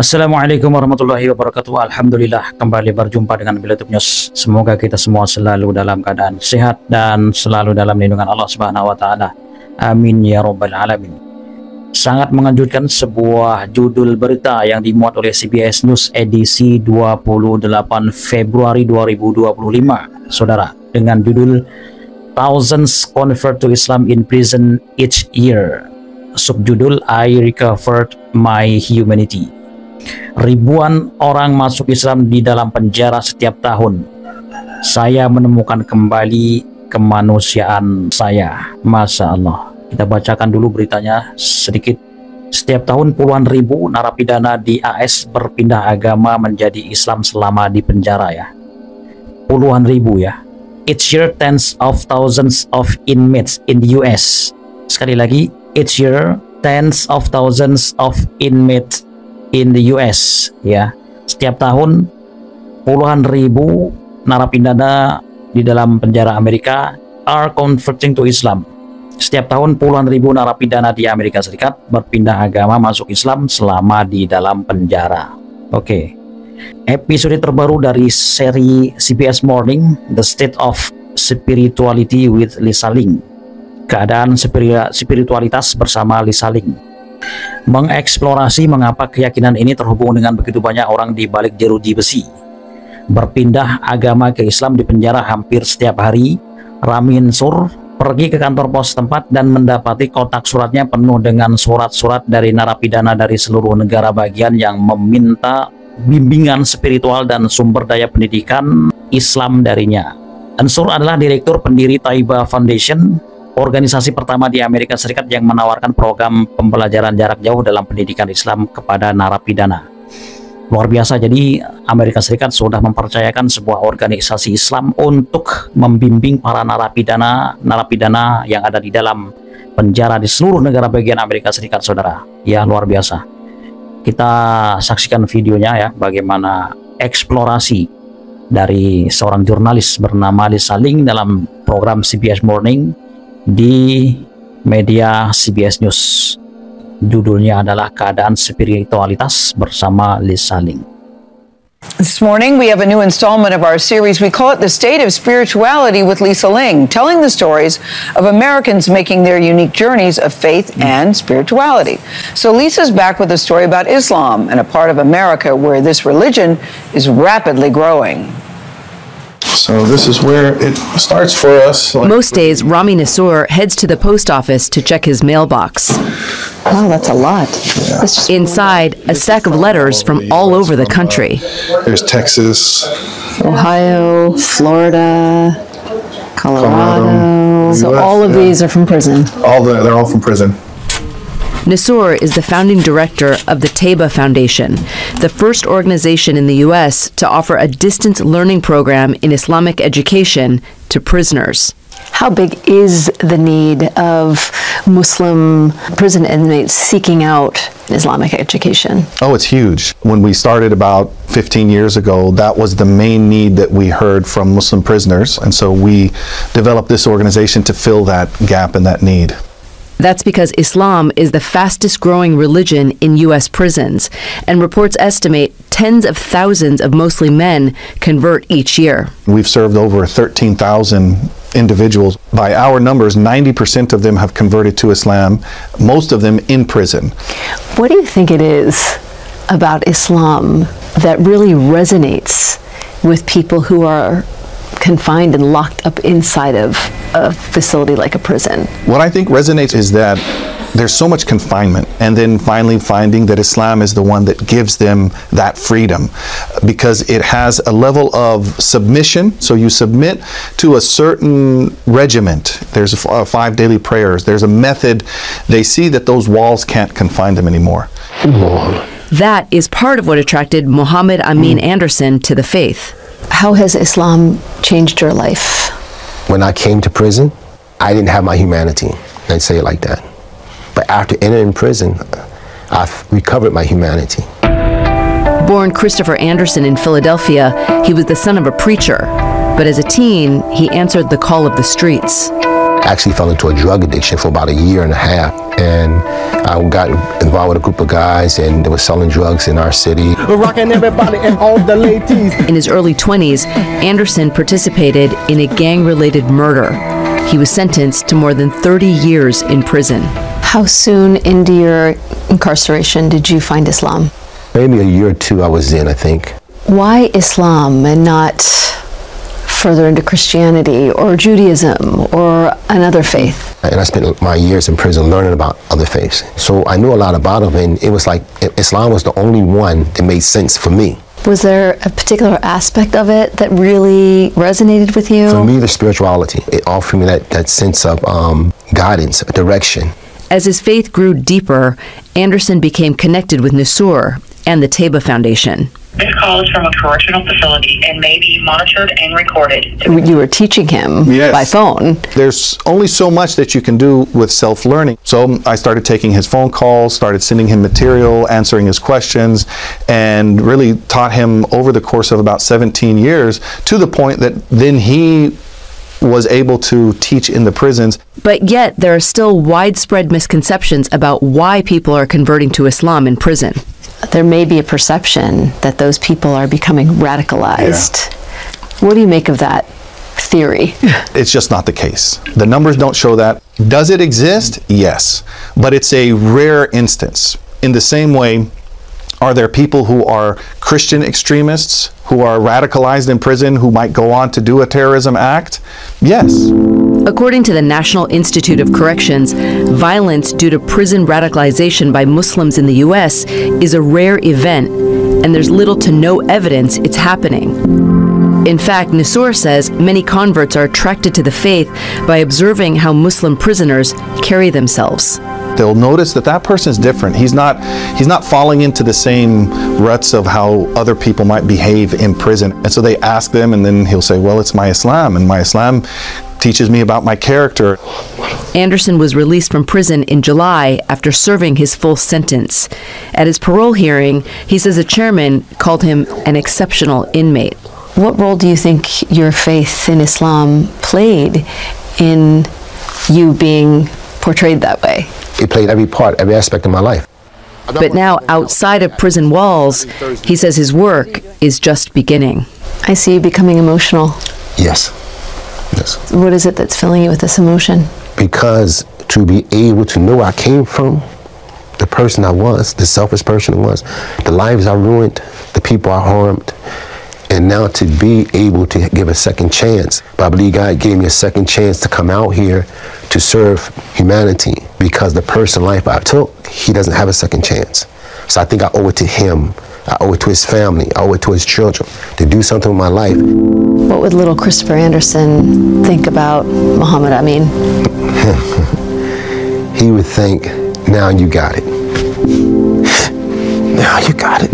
Assalamualaikum warahmatullahi wabarakatuh. Alhamdulillah kembali berjumpa dengan Bilatub News. Semoga kita semua selalu dalam keadaan sehat dan selalu dalam lindungan Allah Subhanahu wa taala. Amin ya rabbal alamin. Sangat mengejutkan sebuah judul berita yang dimuat oleh CBS News edisi 28 Februari 2025, Saudara, dengan judul Thousands Convert to Islam in Prison Each Year. Subjudul I Recovered My Humanity. Ribuan orang masuk Islam di dalam penjara setiap tahun. Saya menemukan kembali kemanusiaan saya. Masya Allah. Kita bacakan dulu beritanya sedikit. Setiap tahun puluhan ribu narapidana di AS berpindah agama menjadi Islam selama di penjara ya. Puluhan ribu ya. Each year tens of thousands of inmates in the US. Sekali lagi, each year tens of thousands of inmates in the US ya. Setiap tahun puluhan ribu narapidana di dalam penjara Amerika are converting to Islam. Setiap tahun puluhan ribu narapidana di Amerika Serikat berpindah agama masuk Islam selama di dalam penjara. Oke. Episode terbaru dari seri CBS Morning, The State of Spirituality with Lisa Ling. Keadaan spiritualitas bersama Lisa Ling. Mengeksplorasi mengapa keyakinan ini terhubung dengan begitu banyak orang di balik jeruji besi. Berpindah agama ke Islam di penjara hampir setiap hari. Ramin Sur pergi ke kantor pos tempat dan mendapati kotak suratnya penuh dengan surat-surat dari narapidana dari seluruh negara bagian yang meminta bimbingan spiritual dan sumber daya pendidikan Islam darinya. Ansur adalah direktur pendiri Taiba Foundation, organisasi pertama di Amerika Serikat yang menawarkan program pembelajaran jarak jauh dalam pendidikan Islam kepada narapidana. Luar biasa, jadi Amerika Serikat sudah mempercayakan sebuah organisasi Islam untuk membimbing para narapidana yang ada di dalam penjara di seluruh negara bagian Amerika Serikat, Saudara. Ya, luar biasa. Kita saksikan videonya ya, bagaimana eksplorasi dari seorang jurnalis bernama Lisa Ling dalam program CBS Morning di media CBS News. Judulnya adalah Keadaan Spiritualitas bersama Lisa Ling. This morning we have a new installment of our series. We call it The State of Spirituality with Lisa Ling, telling the stories of Americans making their unique journeys of faith and spirituality. So Lisa's back with a story about Islam and a part of America where this religion is rapidly growing. So this is where it starts for us. Most days, Rami Nassour heads to the post office to check his mailbox. Wow, that's a lot. Yeah. Inside, a stack of letters from all over the country. There's Texas, Ohio, Florida, Colorado. So all of these are from prison. They're all from prison. Nassour is the founding director of the Taiba Foundation, the first organization in the U.S. to offer a distance learning program in Islamic education to prisoners. How big is the need of Muslim prison inmates seeking out Islamic education? Oh, it's huge. When we started about 15 years ago, that was the main need that we heard from Muslim prisoners, and so we developed this organization to fill that gap and that need. That's because Islam is the fastest growing religion in U.S. prisons, and reports estimate tens of thousands of mostly men convert each year. We've served over 13,000 individuals. By our numbers, 90% of them have converted to Islam, most of them in prison. What do you think it is about Islam that really resonates with people who are confined and locked up inside of a facility like a prison? What I think resonates is that there's so much confinement, and then finally finding that Islam is the one that gives them that freedom, because it has a level of submission. So you submit to a certain regiment. There's 5 daily prayers. There's a method. They see that those walls can't confine them anymore. That is part of what attracted Muhammad Amin Anderson to the faith. How has Islam changed your life? When I came to prison, I didn't have my humanity. I'd say it like that. But after entering prison, I've recovered my humanity. Born Christopher Anderson in Philadelphia, he was the son of a preacher. But as a teen, he answered the call of the streets. actually fell into a drug addiction for about a year and a half. And I got involved with a group of guys, and they were selling drugs in our city. Rocking everybody and all the ladies. In his early 20s, Anderson participated in a gang-related murder. He was sentenced to more than 30 years in prison. How soon into your incarceration did you find Islam? Maybe a year or two I was in, I think. Why Islam and not further into Christianity or Judaism or another faith? And I spent my years in prison learning about other faiths. So I knew a lot about them, and it was like Islam was the only one that made sense for me. Was there a particular aspect of it that really resonated with you? For me, the spirituality, it offered me that sense of guidance, direction. As his faith grew deeper, Anderson became connected with Nusur and the Taiba Foundation. This call is from a correctional facility and may be monitored and recorded. You were teaching him by phone. There's only so much that you can do with self-learning. So I started taking his phone calls, started sending him material, answering his questions, and really taught him over the course of about 17 years, to the point that then he was able to teach in the prisons. But yet, there are still widespread misconceptions about why people are converting to Islam in prison. There may be a perception that those people are becoming radicalized. Yeah. What do you make of that theory? It's just not the case. The numbers don't show that. Does it exist? Yes. But it's a rare instance. In the same way, are there people who are Christian extremists, who are radicalized in prison, who might go on to do a terrorism act? Yes. According to the National Institute of Corrections, violence due to prison radicalization by Muslims in the U.S. is a rare event, and there's little to no evidence it's happening. In fact, Nusur says many converts are attracted to the faith by observing how Muslim prisoners carry themselves. They'll notice that that person is different. He's not falling into the same ruts of how other people might behave in prison. And so they ask them, and then he'll say, well, it's my Islam, and my Islam teaches me about my character. Anderson was released from prison in July after serving his full sentence. At his parole hearing, he says the chairman called him an exceptional inmate. What role do you think your faith in Islam played in you being portrayed that way? It played every part, every aspect of my life. But now, outside of prison walls, he says his work is just beginning. I see you becoming emotional. Yes. Yes. What is it that's filling you with this emotion? Because to be able to know where I came from, the person I was, the selfish person I was, the lives I ruined, the people I harmed, and now to be able to give a second chance. But I believe God gave me a second chance to come out here to serve humanity, because the person life I took, he doesn't have a second chance. So I think I owe it to him. I owe it to his family. I owe it to his children to do something with my life. What would little Christopher Anderson think about Muhammad Amin? He would think, now you got it. Now you got it.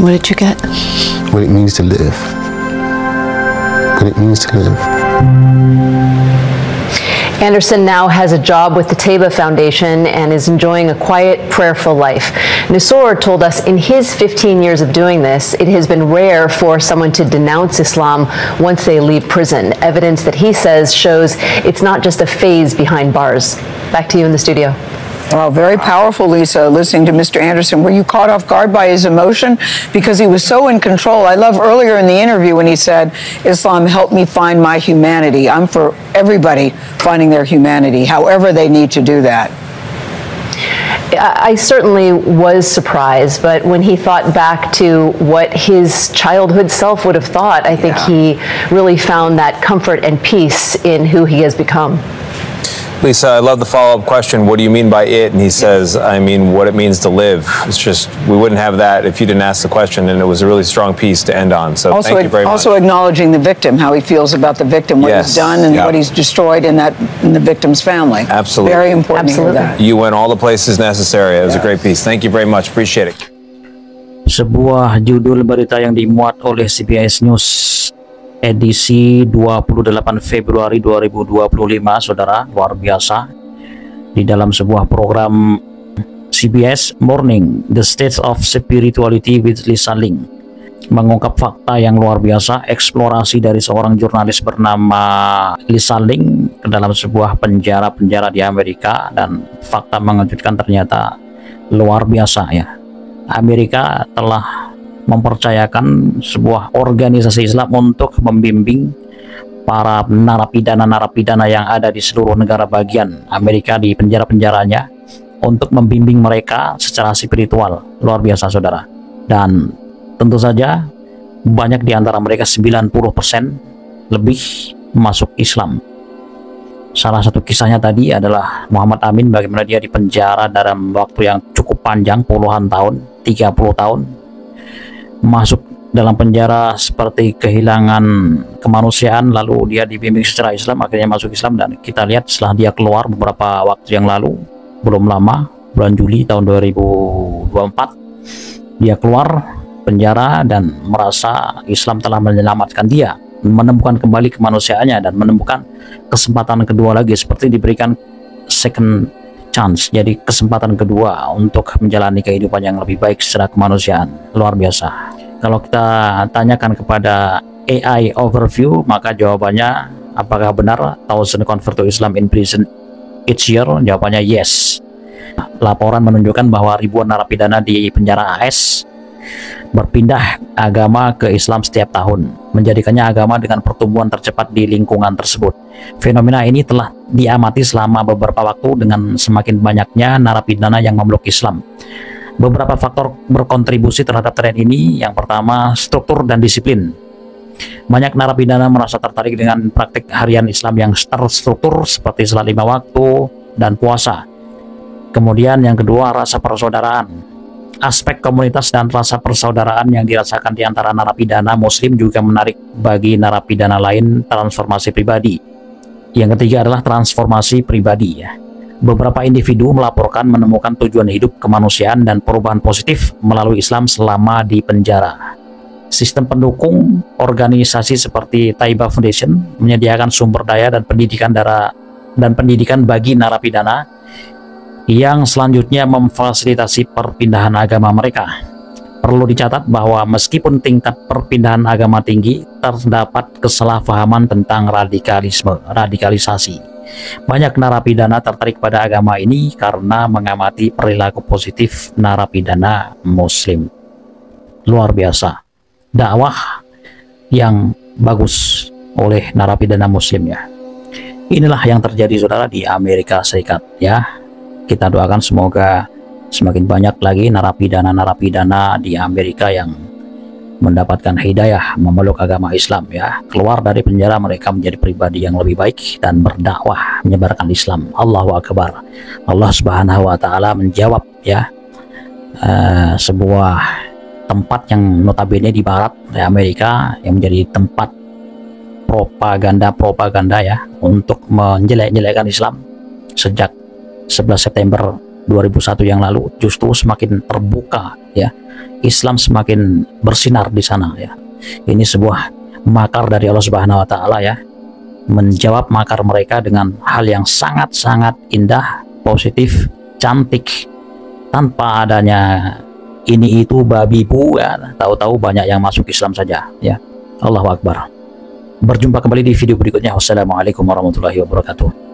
What did you get? What it means to live. What it means to live. Anderson now has a job with the Taiba Foundation and is enjoying a quiet, prayerful life. Nusur told us in his 15 years of doing this, it has been rare for someone to denounce Islam once they leave prison. Evidence that he says shows it's not just a phase behind bars. Back to you in the studio. Well, very powerful, Lisa, listening to Mr. Anderson. Were you caught off guard by his emotion? Because he was so in control. I love earlier in the interview when he said, Islam helped me find my humanity. I'm for everybody finding their humanity, however they need to do that. I certainly was surprised, but when he thought back to what his childhood self would have thought, I think he really found that comfort and peace in who he has become. Lisa, I love the follow-up question, what do you mean by it? And he says, I mean what it means to live. It's just, we wouldn't have that if you didn't ask the question, and it was a really strong piece to end on. So thank you very much. Also acknowledging the victim, how he feels about the victim, what he's done and what he's destroyed in the victim's family. Absolutely. Very important to hear that. You went all the places necessary. It was a great piece. Thank you very much. Appreciate it. Sebuah judul berita yang dimuat oleh CBS News edisi 28 Februari 2025, saudara, luar biasa. Di dalam sebuah program CBS Morning, The State of Spirituality with Lisa Ling, mengungkap fakta yang luar biasa, eksplorasi dari seorang jurnalis bernama Lisa Ling ke dalam sebuah penjara di Amerika, dan fakta mengejutkan ternyata luar biasa ya. Amerika telah mempercayakan sebuah organisasi Islam untuk membimbing para narapidana yang ada di seluruh negara bagian Amerika di penjara-penjaranya untuk membimbing mereka secara spiritual. Luar biasa saudara. Dan tentu saja banyak di antara mereka, 90% lebih masuk Islam. Salah satu kisahnya tadi adalah Muhammad Amin, bagaimana dia dipenjara dalam waktu yang cukup panjang, puluhan tahun, 30 tahun, masuk dalam penjara seperti kehilangan kemanusiaan, lalu dia dibimbing secara Islam, akhirnya masuk Islam. Dan kita lihat setelah dia keluar beberapa waktu yang lalu, belum lama, bulan Juli tahun 2024, dia keluar penjara dan merasa Islam telah menyelamatkan dia, menemukan kembali kemanusiaannya, dan menemukan kesempatan kedua lagi, seperti diberikan second chance, jadi kesempatan kedua untuk menjalani kehidupan yang lebih baik secara kemanusiaan. Luar biasa. Kalau kita tanyakan kepada AI overview, maka jawabannya apakah benar 1,000 convert to Islam in prison each year? Jawabannya yes. Laporan menunjukkan bahwa ribuan narapidana di penjara AS berpindah agama ke Islam setiap tahun, menjadikannya agama dengan pertumbuhan tercepat di lingkungan tersebut. Fenomena ini telah diamati selama beberapa waktu dengan semakin banyaknya narapidana yang memeluk Islam. Beberapa faktor berkontribusi terhadap tren ini. Yang pertama, struktur dan disiplin. Banyak narapidana merasa tertarik dengan praktik harian Islam yang terstruktur seperti salat 5 waktu dan puasa. Kemudian yang kedua, rasa persaudaraan. Aspek komunitas dan rasa persaudaraan yang dirasakan di antara narapidana Muslim juga menarik bagi narapidana lain transformasi pribadi. Yang ketiga adalah transformasi pribadi ya. Beberapa individu melaporkan menemukan tujuan hidup, kemanusiaan, dan perubahan positif melalui Islam selama di penjara. Sistem pendukung organisasi seperti Taiba Foundation menyediakan sumber daya dan pendidikan bagi narapidana yang selanjutnya memfasilitasi perpindahan agama mereka. Perlu dicatat bahwa meskipun tingkat perpindahan agama tinggi, terdapat kesalahpahaman tentang radikalisasi. Banyak narapidana tertarik pada agama ini karena mengamati perilaku positif narapidana Muslim. Luar biasa. Dakwah yang bagus oleh narapidana Muslim ya. Inilah yang terjadi saudara di Amerika Serikat ya. Kita doakan semoga semakin banyak lagi narapidana di Amerika yang mendapatkan hidayah memeluk agama Islam ya. Keluar dari penjara mereka menjadi pribadi yang lebih baik dan berdakwah menyebarkan Islam. Allahu Akbar. Allah Subhanahu wa taala menjawab ya. Sebuah tempat yang notabene di barat ya, Amerika, yang menjadi tempat propaganda ya untuk menjelek-jelekkan Islam sejak 11 September 2001 yang lalu, justru semakin terbuka ya. Islam semakin bersinar di sana ya. Ini sebuah makar dari Allah Subhanahu wa taala ya. Menjawab makar mereka dengan hal yang sangat-sangat indah, positif, cantik, tanpa adanya ini itu babi bu ya. Tahu-tahu banyak yang masuk Islam saja ya. Allahu Akbar. Berjumpa kembali di video berikutnya. Wassalamualaikum warahmatullahi wabarakatuh.